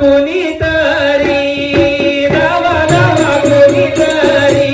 कोणीतरी नावा नावा कोणीतरी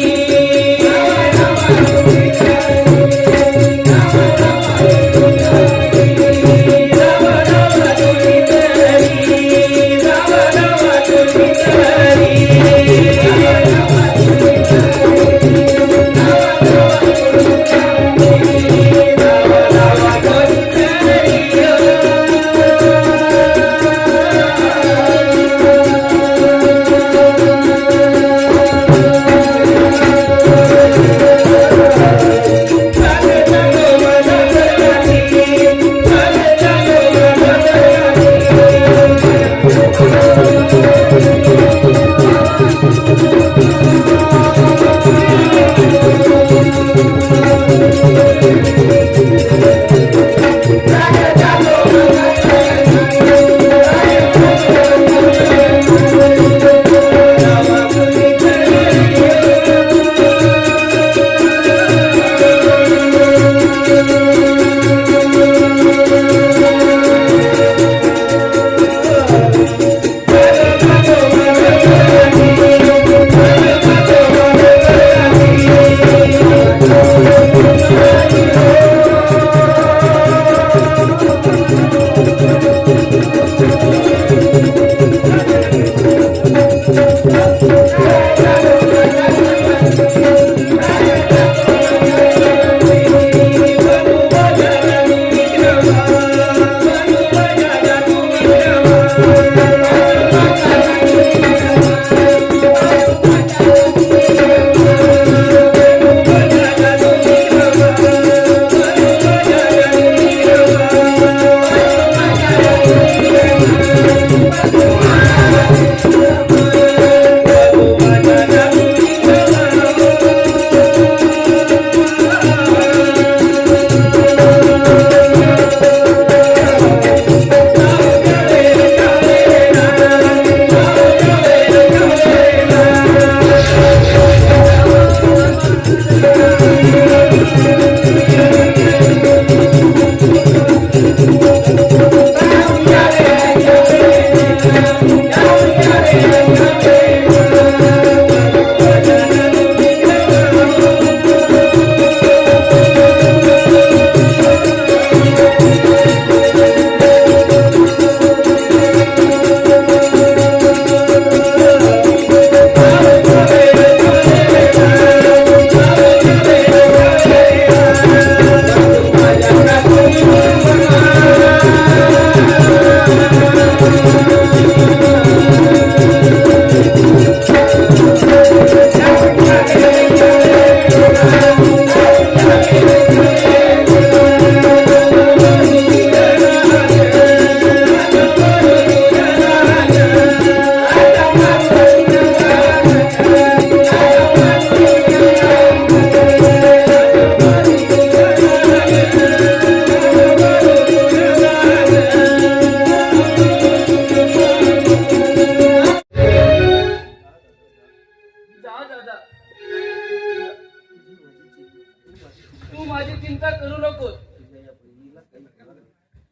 तू माझी चिंता करू नको.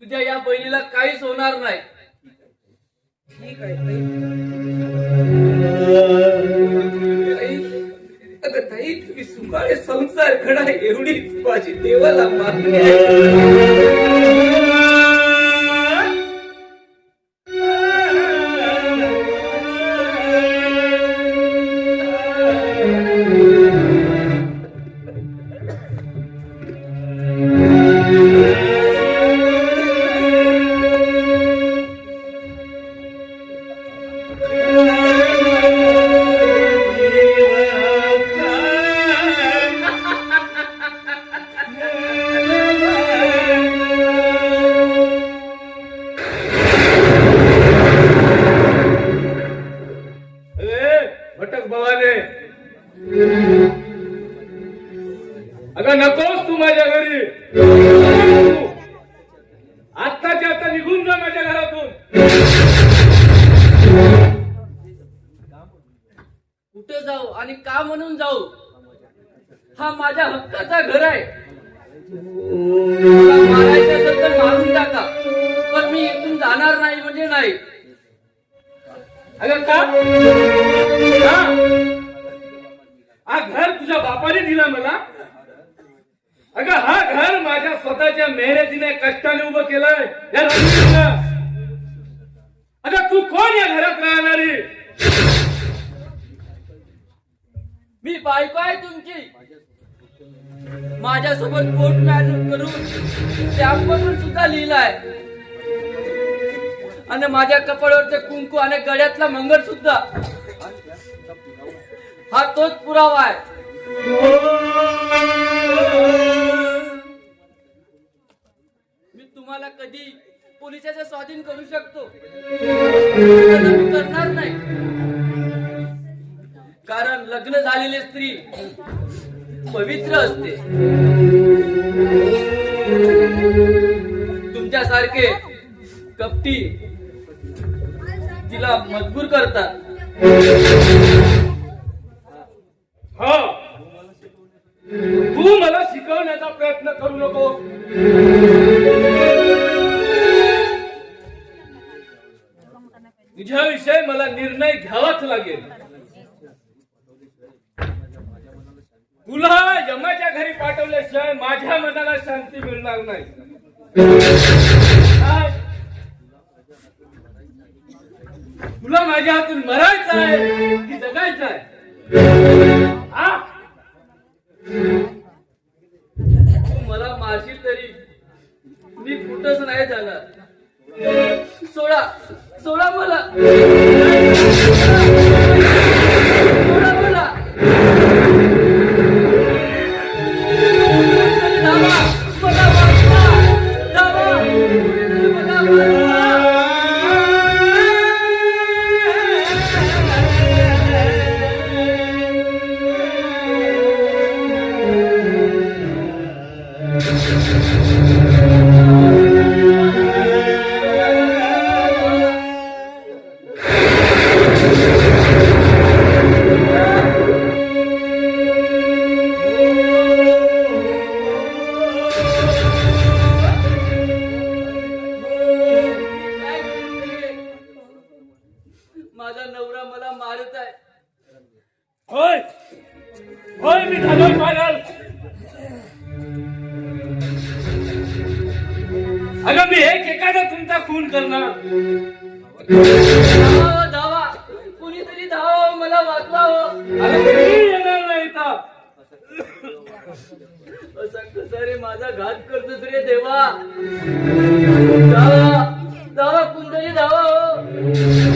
तुझ्या या बहिणीला काहीच होणार नाही. ठीक आहे ताई, तुम्ही सुखाने संसार घडा एवढीच माझी देवाला मागणी आहे. अगं नकोस तू माझ्या घरी. आत्ताच्या आता निघून जा माझ्या घरातून. कुठे जाऊ आणि का म्हणून जाऊ? हा माझ्या हक्काचा घर आहे. मारायचं असेल तर मारून टाका, पण मी इथून जाणार नाही म्हणजे नाही. अगं का हा? हा घर तुझ्या बापाने दिला मला. अगं हा घर माझ्या स्वतःच्या मेहनतीने कष्टाने उभं केलंय या रात्रीनं. अगं तू कोण या घरात राहणारी? मी बायको आहे तुमची. माझ्यासोबत कोर्ट मॅरेज करून त्यावर सुद्धा लिहिलाय आणि माझ्या कपाळावरचे कुंकू आणि गळ्यातला मंगळ सुद्धा हा तोच पुरावा आहे. मी तुम्हाला कधी पोलिसाच्या स्वाधीन करू शकतो, तसं मी करणार नाही. कारण लग्न झालेली स्त्री पवित्र असते. तुमच्यासारखे कपटी तिला मजबूर करतात. हा, तू मला शिकवण्याचा प्रयत्न करू नको. तुझ्याविषयी मला निर्णय घ्यावाच लागेल. तुला यमाच्या घरी पाठवल्याशिवाय माझ्या मनाला शांती मिळणार नाही. काय? तुला माझ्या हातून मरायचं आहे की जगायचं आहे? हा? तू मला मारशील तरी मी कुठंच नाही जाणार. सोडा सोडा मला, सोडा मला. धावा, मला वाचवा. धावा, मला वाचवा. माझा नवरा मला मारत आहे. होय होय, मी ढाबळ पाडाल. अगं मी एक एखादा तुमचा खून करणार. धावा धावा, कुणीतरी धावा, मला वाचवावं. अगं मी येणार नाही इथं. असा कसा रे माझा घात करतोस रे देवा. धावा धावा, कुणीतरी धावा हो.